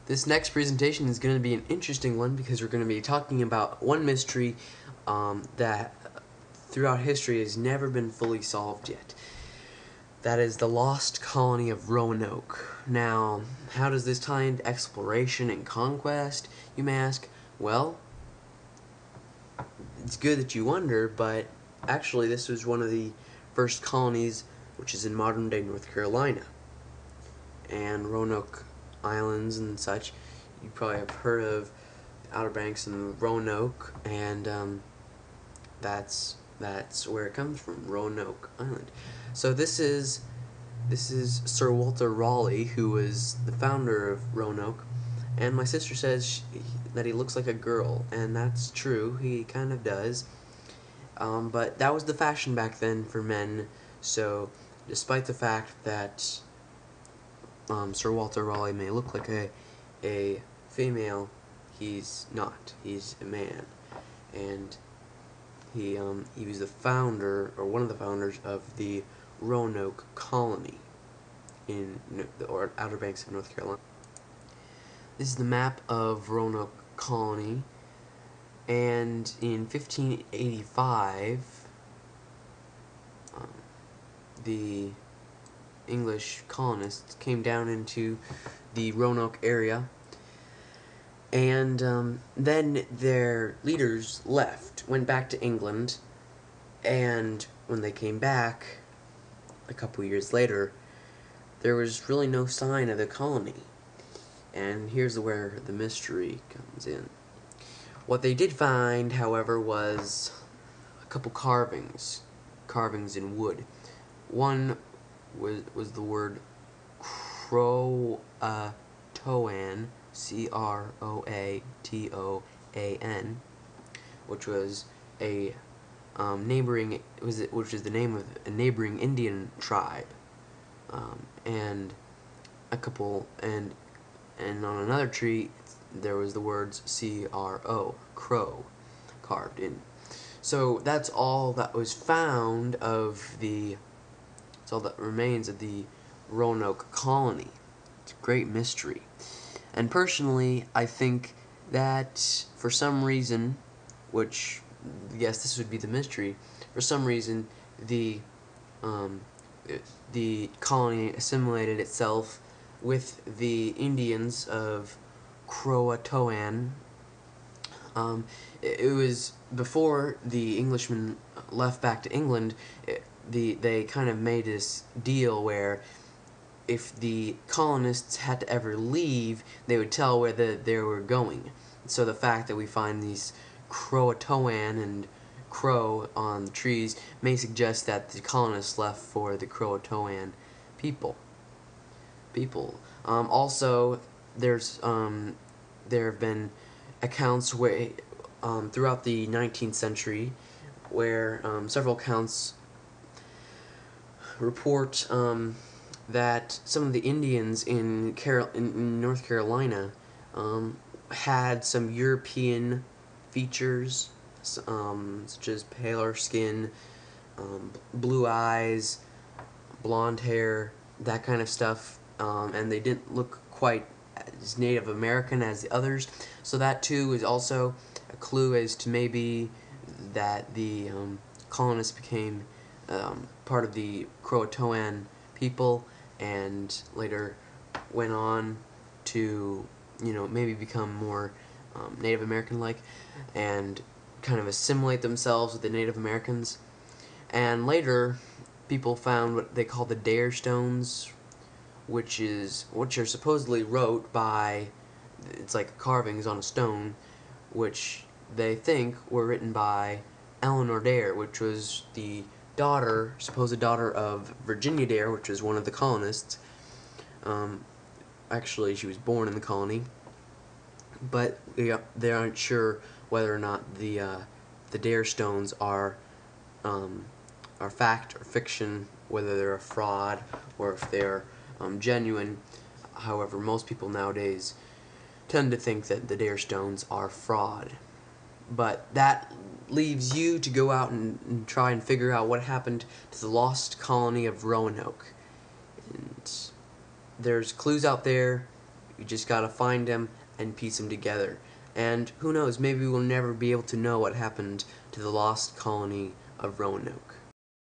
This next presentation is going to be an interesting one because we're going to be talking about one mystery that throughout history has never been fully solved yet. That is the lost colony of Roanoke. Now, how does this tie into exploration and conquest, you may ask? Well, it's good that you wonder, but actually this was one of the first colonies which is in modern-day North Carolina. And Roanoke Islands and such, you probably have heard of the Outer Banks and Roanoke, and that's where it comes from, Roanoke Island. So this is Sir Walter Raleigh, who was the founder of Roanoke, and my sister says that he looks like a girl, and that's true, he kind of does. But that was the fashion back then for men, so despite the fact that Sir Walter Raleigh may look like a female, he's not. He's a man, and he was the founder, or one of the founders, of the Roanoke colony in the Outer Banks of North Carolina. This is the map of Roanoke colony, and in 1585, the English colonists came down into the Roanoke area, and then their leaders left, went back to England, and when they came back a couple years later, there was really no sign of the colony. And here's where the mystery comes in. What they did find, however, was a couple carvings in wood. One was the word Croatoan, C-R-O-A-T-O-A-N, which was a which is the name of a neighboring Indian tribe, and on another tree there was the words C-R-O, crow, carved in. So that's all that was found of it's all that remains of the Roanoke colony. It's a great mystery. And personally, I think that for some reason, which, yes, this would be the mystery, for some reason the colony assimilated itself with the Indians of Croatoan. It was before the Englishmen left back to England. They kind of made this deal where if the colonists had to ever leave, they would tell where they were going. So the fact that we find these Croatoan and crow on the trees may suggest that the colonists left for the Croatoan people. Also, there have been accounts where throughout the 19th century where several accounts report that some of the Indians in North Carolina had some European features, such as paler skin, blue eyes, blonde hair, that kind of stuff, and they didn't look quite as Native American as the others. So that too is also a clue as to maybe that the colonists became part of the Croatoan people, and later went on to, maybe become more Native American-like, and kind of assimilate themselves with the Native Americans. And later, people found what they call the Dare Stones, which are supposedly wrote by, it's like carvings on a stone, which they think were written by Eleanor Dare, which was the supposed daughter of Virginia Dare, which was one of the colonists. Actually, she was born in the colony, but they aren't sure whether or not the Dare Stones are fact or fiction, whether they're a fraud or if they're genuine. However, most people nowadays tend to think that the Dare Stones are fraud. But that leaves you to go out and try and figure out what happened to the lost colony of Roanoke. And there's clues out there. We just gotta find them and piece them together. And who knows, maybe we'll never be able to know what happened to the lost colony of Roanoke.